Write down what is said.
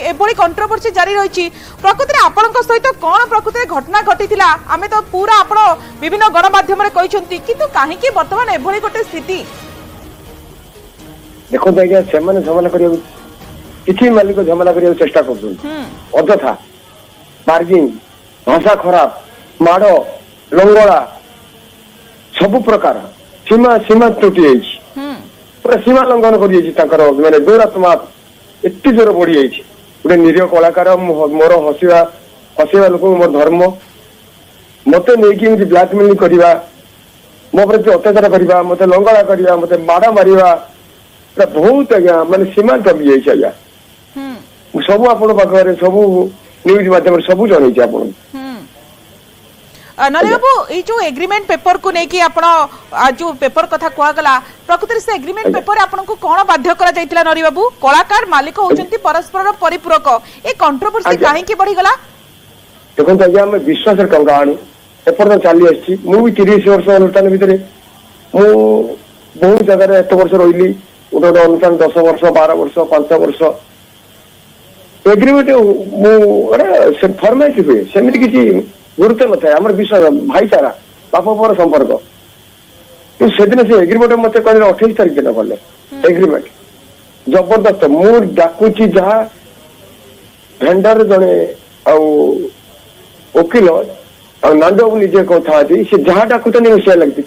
एभली कंट्रोवर्सी जारी रही प्रकृति आपण सहित कौन प्रकृति घटना घटी आम तो पूरा आप विभिन्न गणमाध्यम कहते किंतु कहीं बर्तमान एभली गोटे स्थिति देखो आज्ञा से झमेला किसी मालिक झमेला करने चेष्टा कर अजथा मार्जिंग भाषा खराब माड़ लंगड़ा सबु प्रकार सीमा सीमा त्रुटि पूरा सीमा लंघन कर मैंने दुरात्मा एत जोर बढ़ी जाइए गोटे निरीह कलाकार मोर हसवा हसवा लोक मोर धर्म मत नहीं ब्लाकमेलिंग करवा मो प्रति अत्याचार करवा मत लंगड़ा करवा मत माड़ मारिवा बहुत आज्ञा मानने सीमा टपी जाइए आज्ञा सब आप सब न्यूज माध्यम सब जन आप नरे बाबू ये जो एग्रीमेंट पेपर को लेकिन आप जो पेपर कथा कहगला प्रकृति से एग्रीमेंट पेपर आपको कौन बाध्य करा जाइतिला नरे बाबू कलाकार मालिक होचंती परस्पर परिपूरक ए कंट्रोवर्सी काहे बढ़ीगला देखो आज्ञा आम विश्वास टंका आनी एपर्तन चली आसी भी 30 वर्ष अनुष्ठान भितर मु बहुत जगह एत वर्ष रही गोटे गोटे अनुष्ठान 10 वर्ष 12 वर्ष 5 वर्ष एग्रीमेंट मुझे फर्मालिटी हुए सेमती किसी गुरुत्व न था आम विश्वास भाईचारा बाप पर संपर्क से दिन से एग्रीमेंट मत कह 28 तारीख दिन कले एग्रीमेंट जबरदस्त मु डाकुची जहाँ भेंडर जड़े वकिल नांद निजे कथा से जहाँ डाकुता नहीं से लगती